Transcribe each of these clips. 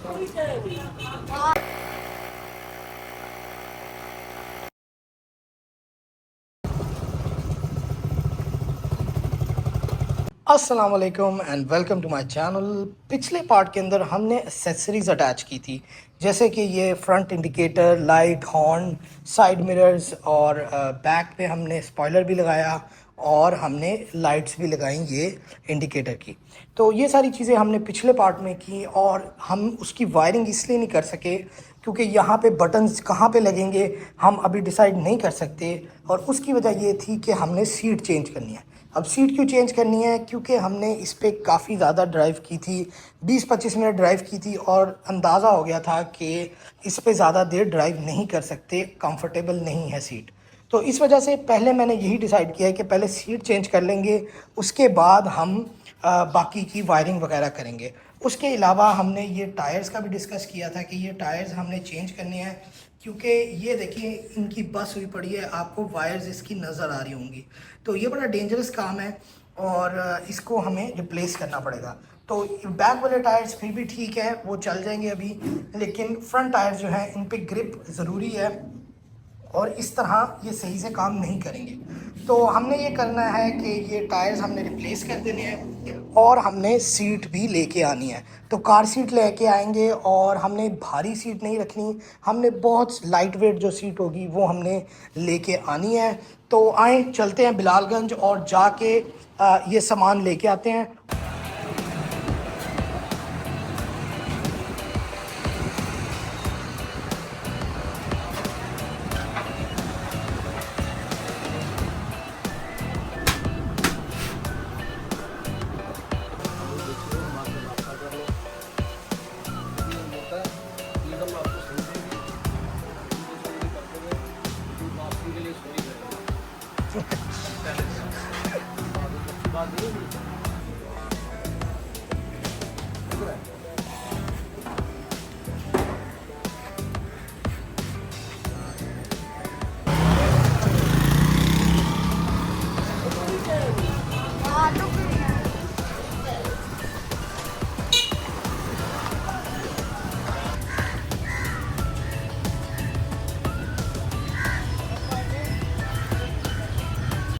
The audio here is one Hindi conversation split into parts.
अस्सलाम वालेकुम and welcome to my channel. पिछले पार्ट के अंदर हमने एक्सेसरीज़ अटैच की थी, जैसे कि ये front indicator, light, horn, side mirrors और बैक पे हमने स्पॉइलर भी लगाया और हमने लाइट्स भी लगाई ये इंडिकेटर की। तो ये सारी चीज़ें हमने पिछले पार्ट में की और हम उसकी वायरिंग इसलिए नहीं कर सके क्योंकि यहाँ पे बटन्स कहाँ पे लगेंगे हम अभी डिसाइड नहीं कर सकते, और उसकी वजह ये थी कि हमने सीट चेंज करनी है। अब सीट क्यों चेंज करनी है? क्योंकि हमने इस पे काफ़ी ज़्यादा ड्राइव की थी, 20-25 मिनट ड्राइव की थी और अंदाज़ा हो गया था कि इस पे ज़्यादा देर ड्राइव नहीं कर सकते, कंफर्टेबल नहीं है सीट। तो इस वजह से पहले मैंने यही डिसाइड किया है कि पहले सीट चेंज कर लेंगे, उसके बाद हम बाकी की वायरिंग वगैरह करेंगे। उसके अलावा हमने ये टायर्स का भी डिस्कस किया था कि ये टायर्स हमने चेंज करने हैं, क्योंकि ये देखिए इनकी बस हुई पड़ी है, आपको वायर्स इसकी नज़र आ रही होंगी। तो ये बड़ा डेंजरस काम है और इसको हमें रिप्लेस करना पड़ेगा। तो बैक वाले टायर्स फिर भी ठीक है, वो चल जाएंगे अभी, लेकिन फ्रंट टायर्स जो हैं इन पे ग्रिप ज़रूरी है और इस तरह ये सही से काम नहीं करेंगे। तो हमने ये करना है कि ये टायर्स हमने रिप्लेस कर देने हैं और हमने सीट भी लेके आनी है। तो कार सीट लेके आएंगे और हमने भारी सीट नहीं रखनी, हमने बहुत लाइट वेट जो सीट होगी वो हमने लेके आनी है। तो आए चलते हैं बिलालगंज और जाके ये सामान लेके आते हैं।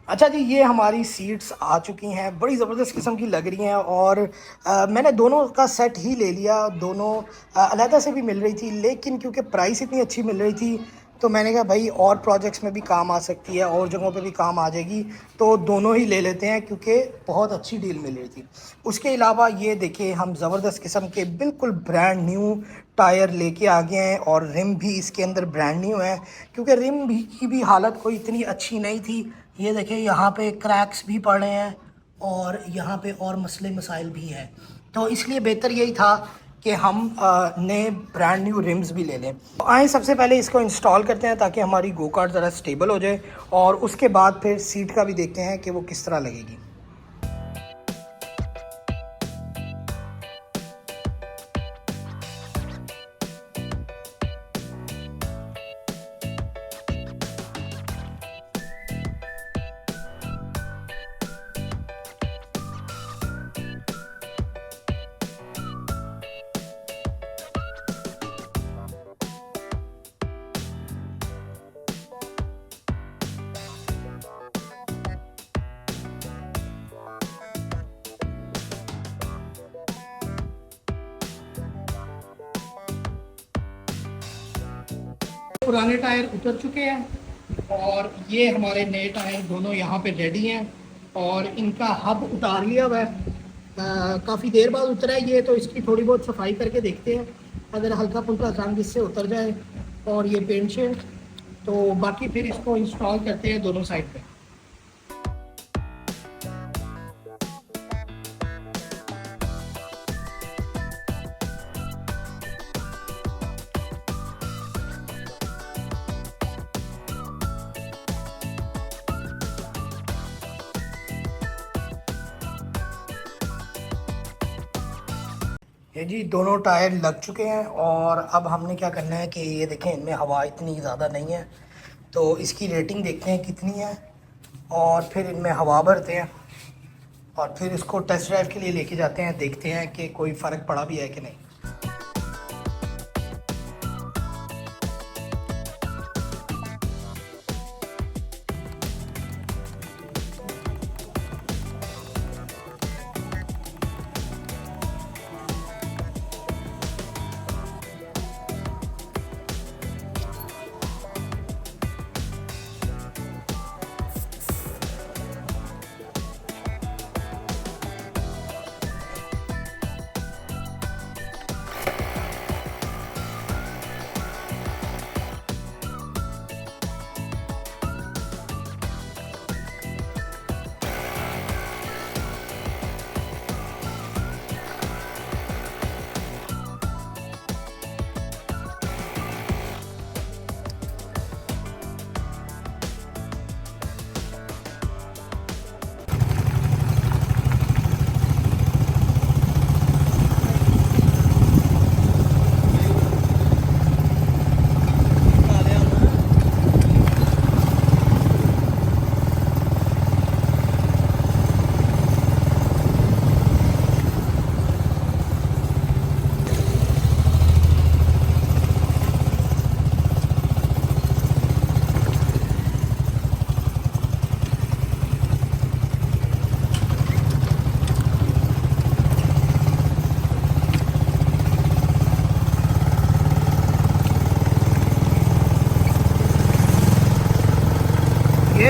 अच्छा जी, ये हमारी सीट्स आ चुकी हैं, बड़ी ज़बरदस्त किस्म की लग रही हैं और मैंने दोनों का सेट ही ले लिया। दोनों अलहदा से भी मिल रही थी, लेकिन क्योंकि प्राइस इतनी अच्छी मिल रही थी तो मैंने कहा भाई और प्रोजेक्ट्स में भी काम आ सकती है और जगहों पे भी काम आ जाएगी, तो दोनों ही ले लेते हैं क्योंकि बहुत अच्छी डील मिल रही थी। उसके अलावा ये देखिए हम ज़बरदस्त किस्म के बिल्कुल ब्रांड न्यू टायर लेके आ गए हैं और रिम भी इसके अंदर ब्रांड न्यू है, क्योंकि रिम भी की भी हालत कोई इतनी अच्छी नहीं थी। ये देखिए यहाँ पे क्रैक्स भी पड़ रहे हैं और यहाँ पे और मसले मसाइल भी हैं, तो इसलिए बेहतर यही था कि हम नए ब्रांड न्यू रिम्स भी ले लें। तो आए सबसे पहले इसको इंस्टॉल करते हैं ताकि हमारी गो कार्ट ज़रा स्टेबल हो जाए और उसके बाद फिर सीट का भी देखते हैं कि वो किस तरह लगेगी। पुराने टायर उतर चुके हैं और ये हमारे नए टायर दोनों यहाँ पे रेडी हैं और इनका हब उतार लिया हुआ है। काफ़ी देर बाद उतरा है ये, तो इसकी थोड़ी बहुत सफाई करके देखते हैं, अगर हल्का फुल्का रंग इससे उतर जाए और ये पेंट शेड, तो बाकी फिर इसको इंस्टॉल करते हैं दोनों साइड पे। ये जी दोनों टायर लग चुके हैं और अब हमने क्या करना है कि ये देखें इनमें हवा इतनी ज़्यादा नहीं है, तो इसकी रेटिंग देखते हैं कितनी है और फिर इनमें हवा भरते हैं और फिर इसको टेस्ट ड्राइव के लिए लेके जाते हैं, देखते हैं कि कोई फ़र्क पड़ा भी है कि नहीं।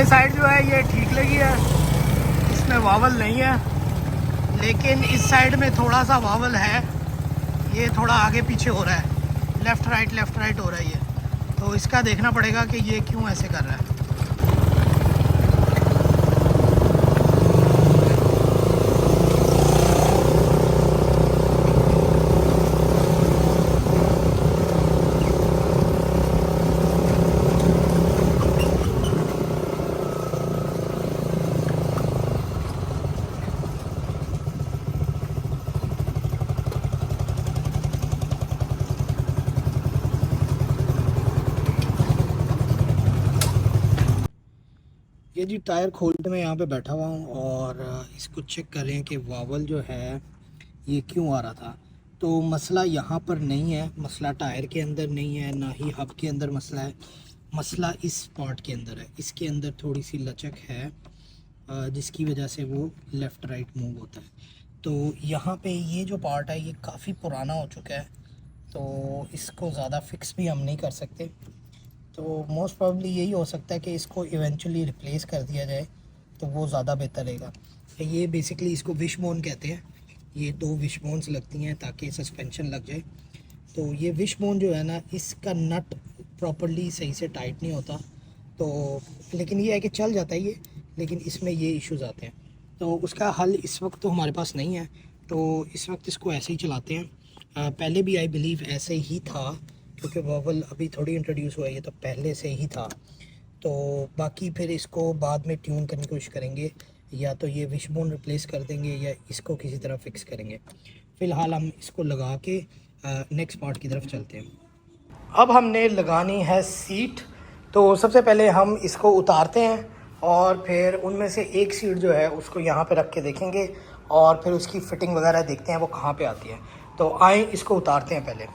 ये साइड जो है ये ठीक लगी है, इसमें वावल नहीं है, लेकिन इस साइड में थोड़ा सा वावल है, ये थोड़ा आगे पीछे हो रहा है, लेफ़्ट राइट हो रहा है ये, तो इसका देखना पड़ेगा कि ये क्यों ऐसे कर रहा है। ये जी टायर खोलते मैं यहाँ पे बैठा हुआ हूँ और इसको चेक कर रहे हैं कि वावल जो है ये क्यों आ रहा था। तो मसला यहाँ पर नहीं है, मसला टायर के अंदर नहीं है, ना ही हब के अंदर मसला है, मसला इस पार्ट के अंदर है। इसके अंदर थोड़ी सी लचक है जिसकी वजह से वो लेफ़्ट राइट मूव होता है। तो यहाँ पे ये जो पार्ट है ये काफ़ी पुराना हो चुका है, तो इसको ज़्यादा फिक्स भी हम नहीं कर सकते। तो मोस्ट प्रॉब्ली यही हो सकता है कि इसको इवेंचुअली रिप्लेस कर दिया जाए, तो वो ज़्यादा बेहतर रहेगा। ये बेसिकली इसको विश बोन कहते हैं, ये 2 विश बोन्स लगती हैं ताकि सस्पेंशन लग जाए। तो ये विश बोन जो है ना, इसका नट प्रॉपर्ली सही से टाइट नहीं होता, तो लेकिन ये है कि चल जाता है ये, लेकिन इसमें ये इश्यूज़ आते हैं। तो उसका हल इस वक्त तो हमारे पास नहीं है, तो इस वक्त इसको ऐसे ही चलाते हैं। पहले भी आई बिलीव ऐसे ही था, क्योंकि वावल अभी थोड़ी इंट्रोड्यूस हुआ है, ये तो पहले से ही था। तो बाकी फिर इसको बाद में ट्यून करने की कोशिश करेंगे, या तो ये विशबोन रिप्लेस कर देंगे या इसको किसी तरह फिक्स करेंगे। फ़िलहाल हम इसको लगा के नेक्स्ट पार्ट की तरफ चलते हैं। अब हमने लगानी है सीट। तो सबसे पहले हम इसको उतारते हैं और फिर उनमें से एक सीट जो है उसको यहाँ पे रख के देखेंगे और फिर उसकी फ़िटिंग वगैरह देखते हैं वो कहाँ पे आती है। तो आए इसको उतारते हैं पहले।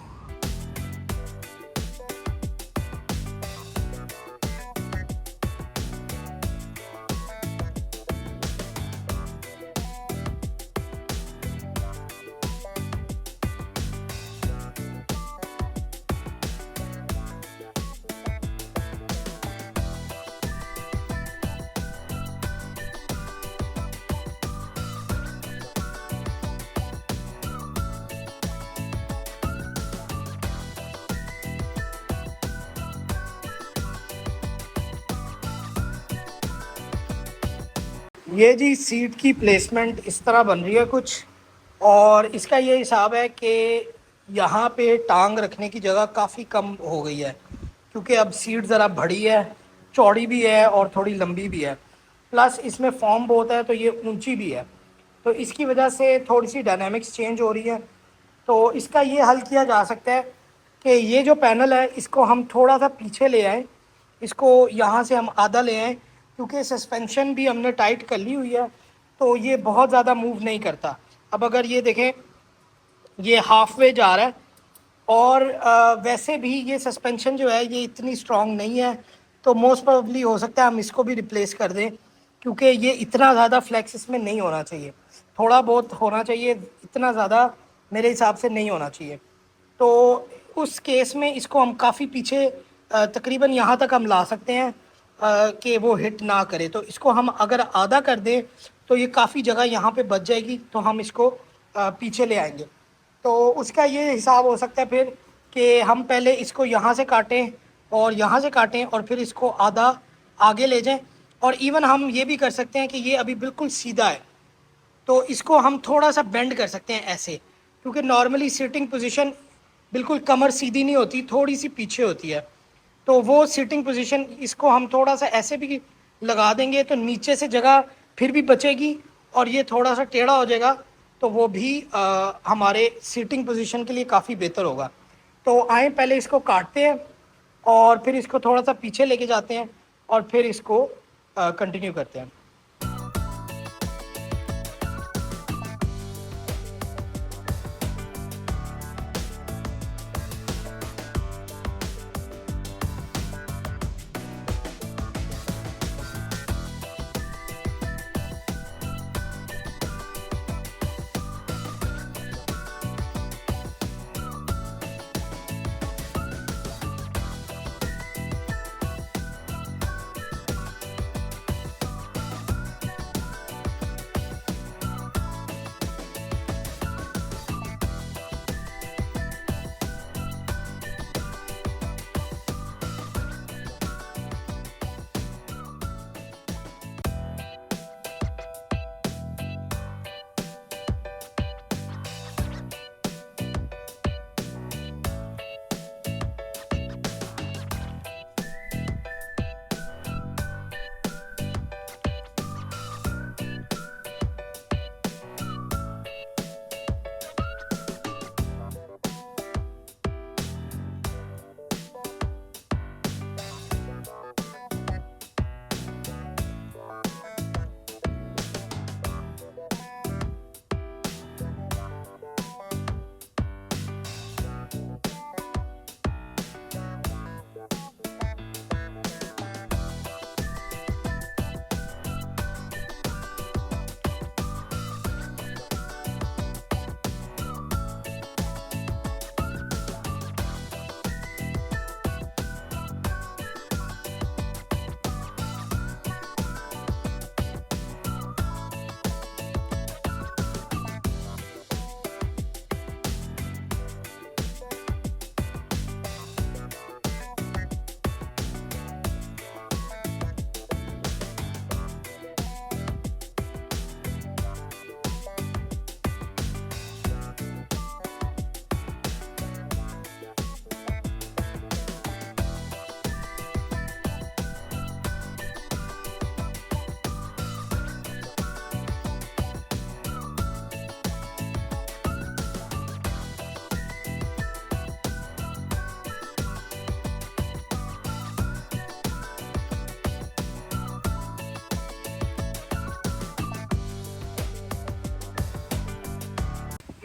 ये जी सीट की प्लेसमेंट इस तरह बन रही है कुछ, और इसका ये हिसाब है कि यहाँ पे टांग रखने की जगह काफ़ी कम हो गई है, क्योंकि अब सीट ज़रा बड़ी है, चौड़ी भी है और थोड़ी लंबी भी है, प्लस इसमें फॉर्म बहुत है तो ये ऊंची भी है। तो इसकी वजह से थोड़ी सी डायनामिक्स चेंज हो रही है। तो इसका ये हल किया जा सकता है कि ये जो पैनल है इसको हम थोड़ा सा पीछे ले आएँ, इसको यहाँ से हम आधा ले आएँ, क्योंकि सस्पेंशन भी हमने टाइट कर ली हुई है, तो ये बहुत ज़्यादा मूव नहीं करता। अब अगर ये देखें ये हाफ वे जा रहा है, और वैसे भी ये सस्पेंशन जो है ये इतनी स्ट्रॉन्ग नहीं है, तो मोस्ट प्रोबेबली हो सकता है हम इसको भी रिप्लेस कर दें, क्योंकि ये इतना ज़्यादा फ्लैक्स इसमें नहीं होना चाहिए, थोड़ा बहुत होना चाहिए, इतना ज़्यादा मेरे हिसाब से नहीं होना चाहिए। तो उस केस में इसको हम काफ़ी पीछे तकरीबन यहाँ तक हम ला सकते हैं कि वो हिट ना करे। तो इसको हम अगर आधा कर दें तो ये काफ़ी जगह यहाँ पे बच जाएगी, तो हम इसको पीछे ले आएंगे। तो उसका ये हिसाब हो सकता है फिर कि हम पहले इसको यहाँ से काटें और यहाँ से काटें और फिर इसको आधा आगे ले जाएं, और इवन हम ये भी कर सकते हैं कि ये अभी बिल्कुल सीधा है, तो इसको हम थोड़ा सा बेंड कर सकते हैं ऐसे, क्योंकि नॉर्मली सिटिंग पोजीशन बिल्कुल कमर सीधी नहीं होती, थोड़ी सी पीछे होती है। तो वो सिटिंग पोजीशन इसको हम थोड़ा सा ऐसे भी लगा देंगे तो नीचे से जगह फिर भी बचेगी और ये थोड़ा सा टेढ़ा हो जाएगा, तो वो भी हमारे सिटिंग पोजीशन के लिए काफ़ी बेहतर होगा। तो आए पहले इसको काटते हैं और फिर इसको थोड़ा सा पीछे लेके जाते हैं और फिर इसको कंटिन्यू करते हैं।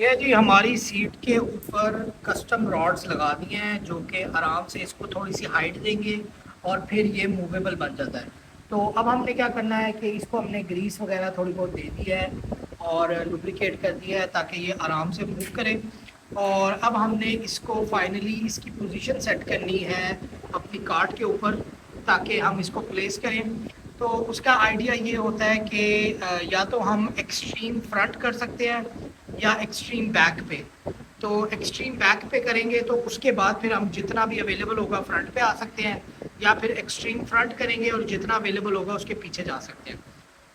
ये जी हमारी सीट के ऊपर कस्टम रॉड्स लगा दी हैं जो कि आराम से इसको थोड़ी सी हाइट देंगे और फिर ये मूवेबल बन जाता है। तो अब हमने क्या करना है कि इसको हमने ग्रीस वगैरह थोड़ी बहुत दे दी है और लुब्रिकेट कर दिया है ताकि ये आराम से मूव करे। और अब हमने इसको फाइनली इसकी पोजीशन सेट करनी है अपनी कार्ट के ऊपर ताकि हम इसको प्लेस करें। तो उसका आइडिया ये होता है कि या तो हम एक्सट्रीम फ्रंट कर सकते हैं या एक्सट्रीम बैक पे। तो एक्सट्रीम बैक पे करेंगे तो उसके बाद फिर हम जितना भी अवेलेबल होगा फ्रंट पे आ सकते हैं, या फिर एक्सट्रीम फ्रंट करेंगे और जितना अवेलेबल होगा उसके पीछे जा सकते हैं।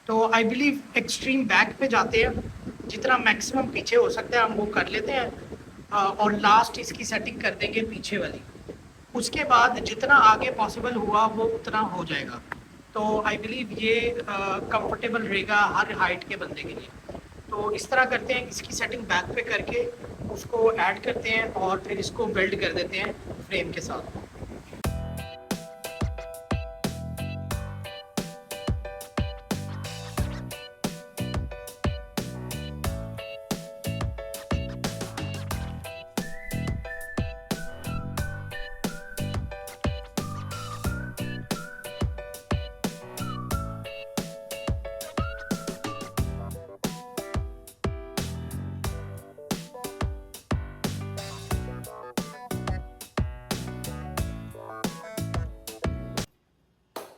तो आई बिलीव एक्सट्रीम बैक पे जाते हैं, जितना मैक्सिमम पीछे हो सकता है हम वो कर लेते हैं और लास्ट इसकी सेटिंग कर देंगे पीछे वाली। उसके बाद जितना आगे पॉसिबल हुआ वो उतना हो जाएगा। तो आई बिलीव ये कंफर्टेबल रहेगा हर हाइट के बंदे के लिए। तो इस तरह करते हैं, इसकी सेटिंग बैक पे करके उसको ऐड करते हैं और फिर इसको वेल्ड कर देते हैं फ्रेम के साथ।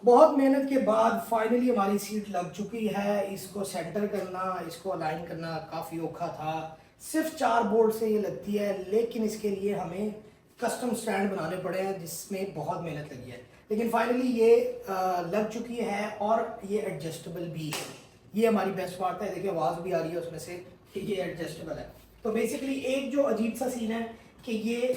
बहुत मेहनत के बाद फाइनली हमारी सीट लग चुकी है। इसको सेंटर करना, इसको अलाइन करना काफ़ी औखा था। सिर्फ 4 बोल्ट से ये लगती है, लेकिन इसके लिए हमें कस्टम स्टैंड बनाने पड़े हैं जिसमें बहुत मेहनत लगी है। लेकिन फाइनली ये लग चुकी है और ये एडजस्टेबल भी है। ये हमारी बेस्ट पार्ट है। देखिए आवाज़ भी आ रही है उसमें से कि ये एडजस्टेबल है। तो बेसिकली एक जो अजीब सा सीन है कि ये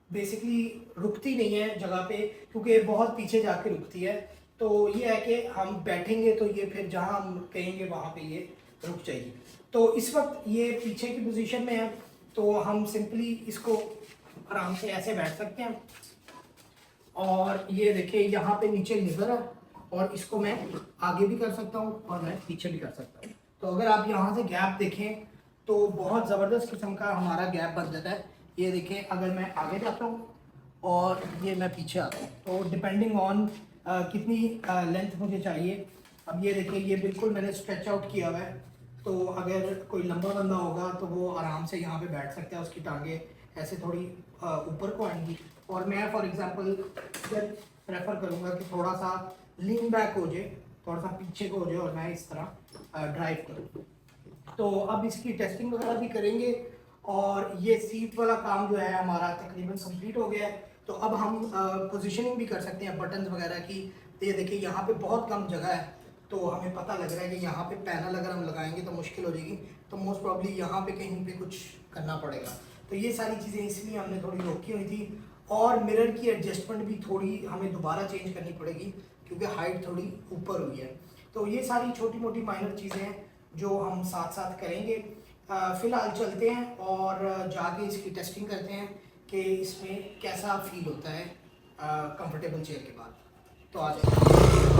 बेसिकली रुकती नहीं है जगह पे, क्योंकि बहुत पीछे जाके रुकती है। तो ये है कि हम बैठेंगे तो ये फिर जहाँ हम कहेंगे वहाँ पे ये रुक जाएगी। तो इस वक्त ये पीछे की पोजीशन में है, तो हम सिंपली इसको आराम से ऐसे बैठ सकते हैं। और ये देखिए यहाँ पे नीचे लिवर है और इसको मैं आगे भी कर सकता हूँ और मैं पीछे भी कर सकता हूँ। तो अगर आप यहाँ से गैप देखें तो बहुत ज़बरदस्त किस्म का हमारा गैप बन जाता है। ये देखिए अगर मैं आगे जाता हूँ और ये मैं पीछे आता हूँ, तो डिपेंडिंग ऑन कितनी लेंथ मुझे चाहिए। अब ये देखिए ये बिल्कुल मैंने स्ट्रेच आउट किया हुआ है, तो अगर कोई लंबा बंदा होगा तो वो आराम से यहाँ पे बैठ सकता है, उसकी टांगें ऐसे थोड़ी ऊपर को आएंगी। और मैं फॉर एग्जांपल प्रेफर करूँगा कि थोड़ा सा लीन बैक हो जाए, थोड़ा सा पीछे को हो जाए और मैं इस तरह ड्राइव करूँ। तो अब इसकी टेस्टिंग वगैरह भी करेंगे और ये सीट वाला काम जो है हमारा तकरीबन कंप्लीट हो गया है। तो अब हम पोजीशनिंग भी कर सकते हैं बटन्स वगैरह की। तो ये देखिए यहाँ पे बहुत कम जगह है, तो हमें पता लग रहा है कि यहाँ पे पैनल अगर हम लगाएंगे तो मुश्किल हो जाएगी, तो मोस्ट प्रॉब्ली यहाँ पे कहीं पे कुछ करना पड़ेगा। तो ये सारी चीज़ें इसलिए हमने थोड़ी रोकी हुई थी। और मिरर की एडजस्टमेंट भी थोड़ी हमें दोबारा चेंज करनी पड़ेगी क्योंकि हाइट थोड़ी ऊपर हुई है। तो ये सारी छोटी मोटी माइनर चीज़ें हैं जो हम साथ साथ करेंगे। फ़िलहाल चलते हैं और जाके इसकी टेस्टिंग करते हैं कि इसमें कैसा फील होता है कंफर्टेबल चेयर के बाद। तो आ जाए।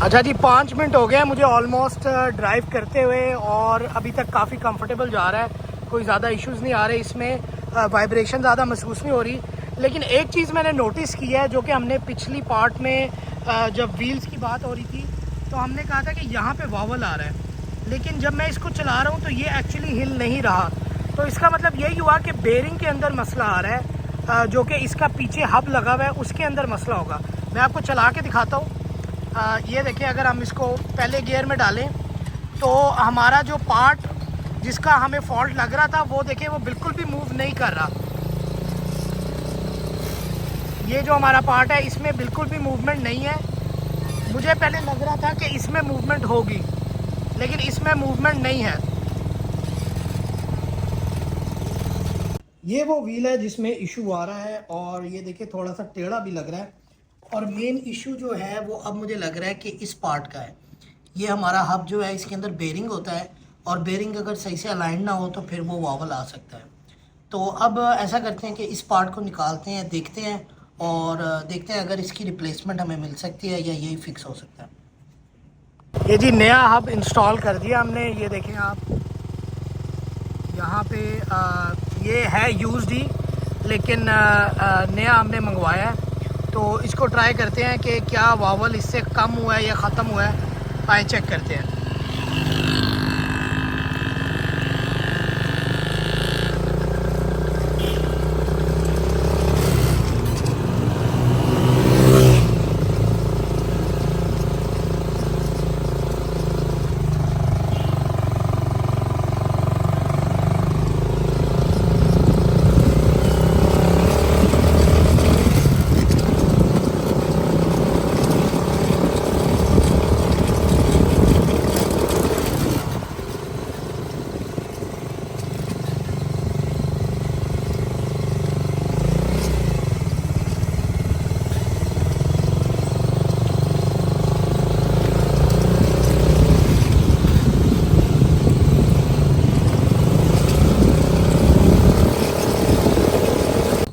अच्छा जी 5 मिनट हो गए हैं मुझे ऑलमोस्ट ड्राइव करते हुए और अभी तक काफ़ी कंफर्टेबल जा रहा है। कोई ज़्यादा इश्यूज़ नहीं आ रहे इसमें, वाइब्रेशन ज़्यादा महसूस नहीं हो रही। लेकिन एक चीज़ मैंने नोटिस की है, जो कि हमने पिछली पार्ट में जब व्हील्स की बात हो रही थी तो हमने कहा था कि यहाँ पे वावल आ रहा है, लेकिन जब मैं इसको चला रहा हूँ तो ये एक्चुअली हिल नहीं रहा। तो इसका मतलब यही हुआ कि बेरिंग के अंदर मसला आ रहा है, जो कि इसका पीछे हब लगा हुआ है उसके अंदर मसला होगा। मैं आपको चला के दिखाता हूँ। ये देखिए, अगर हम इसको पहले गियर में डालें तो हमारा जो पार्ट जिसका हमें फॉल्ट लग रहा था वो देखिए वो बिल्कुल भी मूव नहीं कर रहा। ये जो हमारा पार्ट है इसमें बिल्कुल भी मूवमेंट नहीं है। मुझे पहले लग रहा था कि इसमें मूवमेंट होगी, लेकिन इसमें मूवमेंट नहीं है। ये वो व्हील है जिसमें इशू आ रहा है, और ये देखिए थोड़ा सा टेढ़ा भी लग रहा है। और मेन इशू जो है वो अब मुझे लग रहा है कि इस पार्ट का है। ये हमारा हब जो है इसके अंदर बेरिंग होता है, और बेरिंग अगर सही से अलाइन ना हो तो फिर वो वावल आ सकता है। तो अब ऐसा करते हैं कि इस पार्ट को निकालते हैं, देखते हैं और देखते हैं अगर इसकी रिप्लेसमेंट हमें मिल सकती है या यही फिक्स हो सकता है। ये जी नया हब इंस्टॉल कर दिया हमने। ये देखें आप यहाँ पे ये है यूज्ड ही, लेकिन नया हमने मंगवाया है। तो इसको ट्राई करते हैं कि क्या वावल इससे कम हुआ है या ख़त्म हुआ है। आए चेक करते हैं।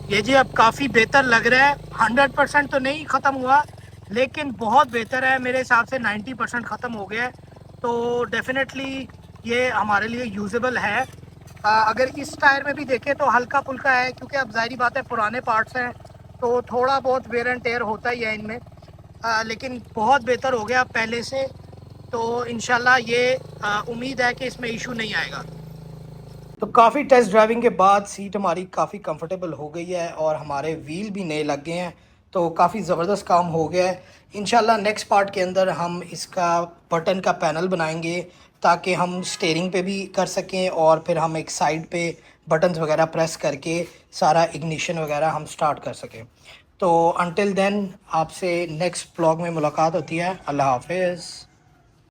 ये जी अब काफ़ी बेहतर लग रहा है। 100% तो नहीं ख़त्म हुआ, लेकिन बहुत बेहतर है। मेरे हिसाब से 90% ख़त्म हो गया है। तो डेफिनेटली ये हमारे लिए यूजेबल है। अगर इस टायर में भी देखें तो हल्का फुल्का है, क्योंकि अब जाहिर बात है पुराने पार्ट्स हैं तो थोड़ा बहुत वेयर एंड टेयर होता ही है इनमें। लेकिन बहुत बेहतर हो गया पहले से। तो इंशाल्लाह ये उम्मीद है कि इसमें इशू नहीं आएगा। तो काफ़ी टेस्ट ड्राइविंग के बाद सीट हमारी काफ़ी कंफर्टेबल हो गई है, और हमारे व्हील भी नए लग गए हैं। तो काफ़ी ज़बरदस्त काम हो गया है। इंशाल्लाह नेक्स्ट पार्ट के अंदर हम इसका बटन का पैनल बनाएंगे, ताकि हम स्टीयरिंग पे भी कर सकें, और फिर हम एक साइड पे बटन्स वगैरह प्रेस करके सारा इग्निशन वगैरह हम स्टार्ट कर सकें। तो अनटिल देन आपसे नेक्स्ट ब्लॉग में मुलाकात होती है। अल्लाह हाफिज़।